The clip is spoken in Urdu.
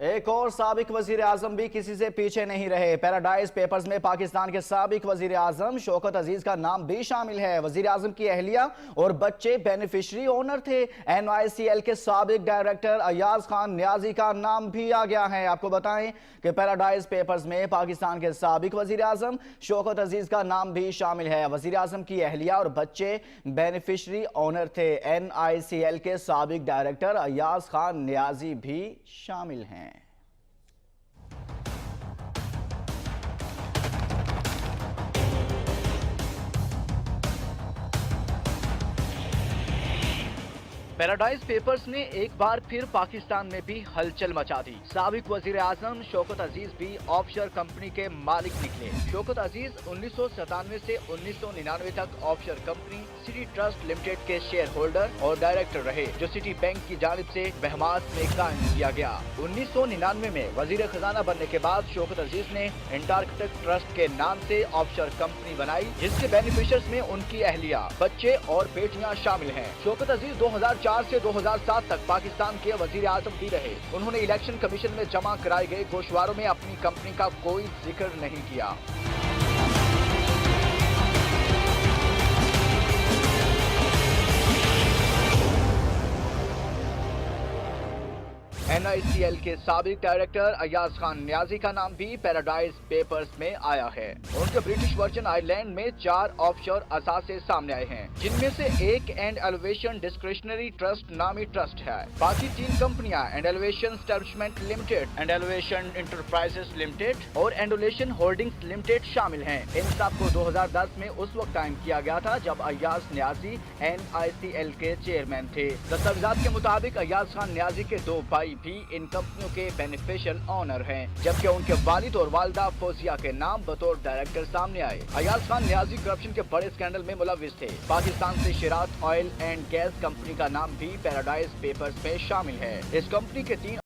ایک اور سابق وزیر اعظم بھی کسی سے پیچھے نہیں رہے۔ پیراڈائز پیپرز میں پاکستان کے سابق وزیر اعظم شوکت عزیز کا نام بھی شامل ہے۔ وزیر اعظم کی اہلیہ اور بچے بینیفیشری اونر تھے۔ NICL کے سابق ڈائریکٹر ایاز خان نیازی کا نام بھی آ گیا ہے۔ آپ کو بتائیں کہ پیراڈائز پیپرز میں پاکستان کے سابق وزیر اعظم شوکت عزیز کا نام بھی شامل ہے۔ وزیر اعظم کی اہلیہ اور بچے بینیفیشری اونر تھے۔ NICL کے سابق ڈائریکٹر ایاز خان نیازی بھی شامل ہیں۔ پیراڈائز پیپرز نے ایک بار پھر پاکستان میں بھی ہلچل مچا دی۔ سابق وزیر اعظم شوکت عزیز بھی آف شور کمپنی کے مالک نکلے۔ شوکت عزیز 1997 سے 1999 تک آف شور کمپنی سٹی ٹرسٹ لمیٹڈ کے شیئر ہولڈر اور ڈائریکٹر رہے، جو سٹی بینک کی جانب سے بہماس میں قائم کیا گیا۔ 1999 میں وزیر خزانہ بننے کے بعد شوکت عزیز نے انٹارکٹک ٹرسٹ کے نام سے آف شور کمپنی بنائی، جس کے بینیفیشرز میں ان کی اہلیہ، بچے اور بیٹیاں شامل ہیں۔ شوکت عزیز 2004 سے 2007 تک پاکستان کے وزیر اعظم بھی رہے۔ انہوں نے الیکشن کمیشن میں جمع کرائے گئے گوشواروں میں اپنی کمپنی کا کوئی ذکر نہیں کیا۔ NICL کے سابق ڈائریکٹر ایاز خان نیازی کا نام بھی پیراڈائز پیپرز میں آیا ہے۔ ان کے برٹش ورجن آئی لینڈ میں 4 آف شور اثاثے سامنے آئے ہیں، جن میں سے ایک اینڈ ایلیویشن ڈسکریشنری ٹرسٹ نامی ٹرسٹ ہے۔ باقی 3 کمپنیاں and elevation establishment limited, and elevation enterprises limited اور ایلیویشن ہولڈنگز لمیٹڈ شامل ہیں۔ ان سب کو 2010 میں اس وقت قائم کیا گیا تھا جب ایاز نیازی NICL کے چیئرمین تھے۔ دستاویزات کے مطابق ایاز خان نیازی کے 2 بھائی بھی ان کمپنیوں کے بینیفیشل اونر ہیں، جبکہ ان کے والد اور والدہ فوزیہ کے نام بطور ڈائریکٹر سامنے آئے۔ ایاز خان نیازی کرپشن کے بڑے اسکینڈل میں ملوث تھے۔ پاکستان سے شراط آئل اینڈ گیس کمپنی کا نام بھی پیراڈائز پیپرز میں شامل ہے۔ اس کمپنی کے 3